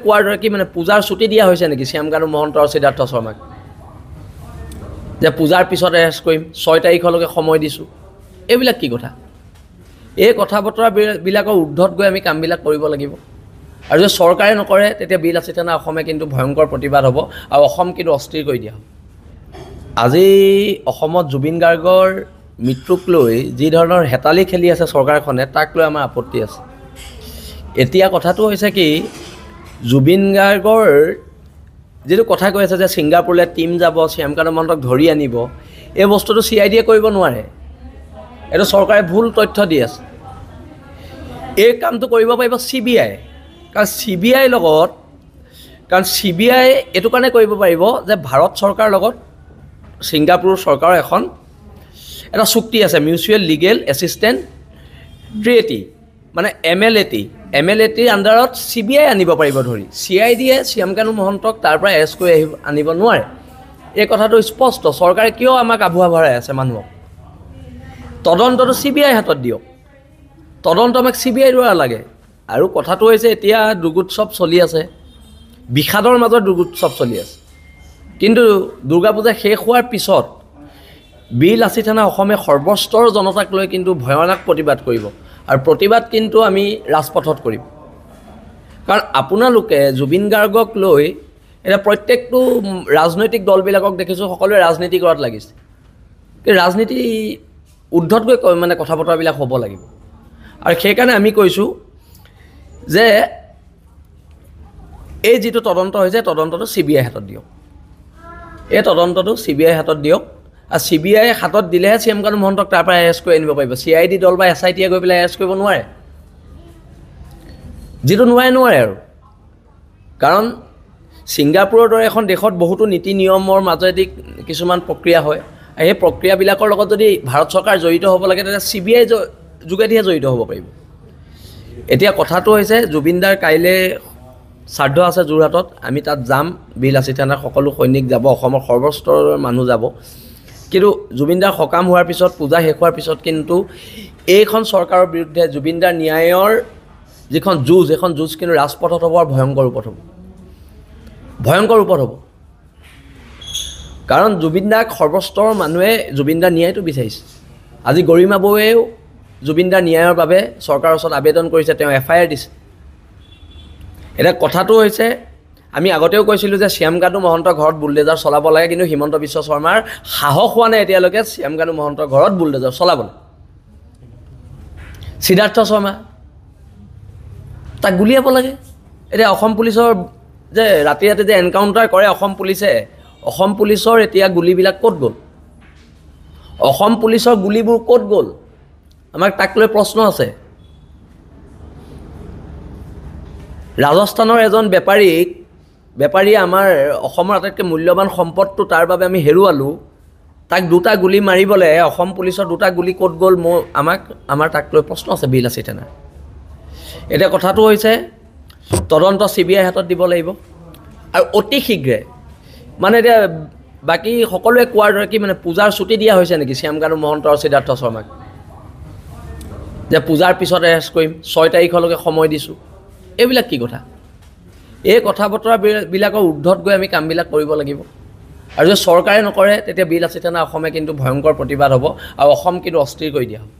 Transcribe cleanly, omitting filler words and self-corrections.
কোৱাৰ দৰে কি মানে পূজাৰ ছুটি দিয়া হৈছে নেকি শ্যামকানু মহন্ত আৰু সিদ্ধাৰ্থ শৰ্মাক যে পূজাৰ পিছত এৰেষ্ট কৰিম 6 তাৰিখলৈকে সময় দিছোঁ এইবিলাক কি কথা এই কথা বতৰাবিলাকৰ ঊৰ্ধত গৈ আমি কামবিলাক কৰিব লাগিব আৰু যদি চৰকাৰে নকৰে তেতিয়া বিল আছে তেনে অসমে কিন্তু ভয়ংকৰ প্ৰতিবাদ হ'ব আৰু অসম কিন্তু অস্থিৰ কৰি দিয়া হ'ব আজি অসমত জুবিন গাৰ্গৰ মৃত্যুক লৈ যি ধৰণৰ হেতালি খেলি আছে চৰকাৰখনে তাক লৈ আমাৰ আপত্তি আছে এতিয়া কথাটো হৈছে কি জুবিন গাৰ্গৰ যেটো কথা কৈ আছে যে ছিংগাপুৰলৈ টিম যাব শ্যামকানু মহন্তক ধৰি আনিব এই বস্তুটো CID কৰিব নোৱাৰে এটা চৰকাৰে ভুল তথ্য দি আছে এই কামটো কৰিব পাৰিব CBI কাৰণ CBI লগত কাৰণ CBI এটো কাৰণে কৰিব পাৰিব যে ভাৰত চৰকাৰৰ লগত ছিংগাপুৰ চৰকাৰৰ এখন এটা চুক্তি আছে মিউচুৱেল লিগেল এছিষ্টেন্ট ট্ৰিটি মানে MLAT আন্ডাৰত CBI আনিব পাৰিব ধৰি CID শ্যামকানু মহন্তক তাৰ পৰা এৰেষ্ট কৰি আনিব নোৱাৰে এই কথাটো স্পষ্ট চৰকাৰে কিয় আমাক আভুৱা ভৰাই আছে মানুহক তদন্তটো CBI হাতত দিয়ক তদন্ত আমাক CBI দ্বাৰা লাগে আৰু কথাটো হৈছে এতিয়া দুৰ্গোৎসৱ চলি আছে বিষাদৰ মাজত দুৰ্গোৎসৱ চলি আছে কিন্তু দুৰ্গা পূজা শেষ হোৱাৰ পিছত বিল আছে থানা অসমে সৰ্বস্তৰ জনতাক লৈ কিন্তু ভয়ানক প্ৰতিবাদ কৰিব আৰু প্ৰতিবাদ কিন্তু আমি ৰাজপথত কৰিম কাৰণ আপোনালোকে জুবিন গাৰ্গক লৈ এটা প্ৰত্যেকটো ৰাজনৈতিক দলবিলাকক দেখিছোঁ সকলোৱে ৰাজনীতি কৰাত লাগিছে কি ৰাজনীতি ঊৰ্ধত গৈ মানে কথা বতৰাবিলাক হ'ব লাগিব আৰু সেইকাৰণে আমি কৈছোঁ যে এই যিটো তদন্ত হৈছে তদন্তটো CBI হাতত দিয়ক এই তদন্তটো CBI হাতত দিয়ক আৰু CBI হাতত দিলেহে শ্যামকানু মহন্তক তাৰ পৰা এৰেষ্ট কৰি আনিব পাৰিব CID দল বা SIT গৈ পেলাই এৰেষ্ট কৰিব নোৱাৰে যিটো নোৱাৰে আৰু কাৰণ ছিংগাপুৰৰ দৰে এখন দেশত বহুতো নীতি নিয়মৰ মাজেদি কিছুমান প্ৰক্ৰিয়া হয় আৰু এই প্ৰক্ৰিয়াবিলাকৰ লগত যদি ভাৰত চৰকাৰ জড়িত হ'ব লাগে তেতিয়া CBI যোগেদিহে জড়িত হ'ব পাৰিব এতিয়া কথাটো হৈছে জুবিনদাৰ কাইলৈ শ্ৰাদ্ধ আছে যোৰহাটত আমি তাত যাম বিল আছে থানাৰ সকলো সৈনিক যাব অসমৰ সৰ্বস্তৰৰ মানুহ যাব কিন্তু জুবিনদাৰ সকাম হোৱাৰ পিছত পূজা শেষ হোৱাৰ পিছত কিন্তু এইখন চৰকাৰৰ বিৰুদ্ধে জুবিনদাৰ ন্যায়ৰ যিখন যুঁজ এখন যুঁজ কিন্তু ৰাজপথত হ'ব আৰু ভয়ংকৰ ৰূপত হ'ব কাৰণ জুবিনদাক সৰ্বস্তৰৰ মানুহে জুবিনদাৰ ন্যায়টো বিচাৰিছে আজি গৰিমা বৌৱেও জুবিনদাৰ ন্যায়ৰ বাবে চৰকাৰৰ ওচৰত আবেদন কৰিছে তেওঁ FIR দিছে এটা কথাটো হৈছে আমি আগতেও কৈছিলোঁ যে শ্যামকানু মহন্তৰ ঘৰত বুলডেজাৰ চলাব লাগে কিন্তু হিমন্ত বিশ্ব শৰ্মাৰ সাহস হোৱা নাই এতিয়ালৈকে শ্যামকানু মহন্তৰ ঘৰত বুলডেজাৰ চলাবলৈ সিদ্ধাৰ্থ শৰ্মা তাক গুলিয়াব লাগে এতিয়া অসম পুলিচৰ যে ৰাতি যে এনকাউণ্টাৰ কৰে অসম পুলিচৰ এতিয়া গুলিবিলাক ক'ত গ'ল অসম পুলিচৰ গুলিবোৰ ক'ত গ'ল আমাক তাক লৈ প্ৰশ্ন আছে ৰাজস্থানৰ এজন বেপাৰীয়ে আমাৰ অসমৰ আটাইতকৈ মূল্যৱান সম্পদটো তাৰ বাবে আমি হেৰুৱালোঁ তাক দুটা গুলি মাৰিবলৈ অসম পুলিচৰ দুটা গুলি ক'ত গ'ল আমাৰ তাক লৈ প্ৰশ্ন আছে বিল আছে তেনে এতিয়া কথাটো হৈছে তদন্ত CBI হাতত দিব লাগিব আৰু অতি শীঘ্ৰে মানে এতিয়া বাকী সকলোৱে কোৱাৰ দৰে কি মানে পূজাৰ ছুটি দিয়া হৈছে নেকি শ্যামকানু মহন্ত আৰু সিদ্ধাৰ্থ শৰ্মাক যে পূজাৰ পিছত এৰেষ্ট কৰিম 6 তাৰিখলৈকে সময় দিছোঁ এইবিলাক কি কথা এই কথা বতৰাবিলাকৰ ঊৰ্ধত গৈ আমি কামবিলাক কৰিব লাগিব আৰু যদি চৰকাৰে নকৰে তেতিয়া বিল আছে তেনে অসমে কিন্তু ভয়ংকৰ প্ৰতিবাদ হ'ব আৰু অসম কিন্তু অস্থিৰ কৰি দিয়া হ'ব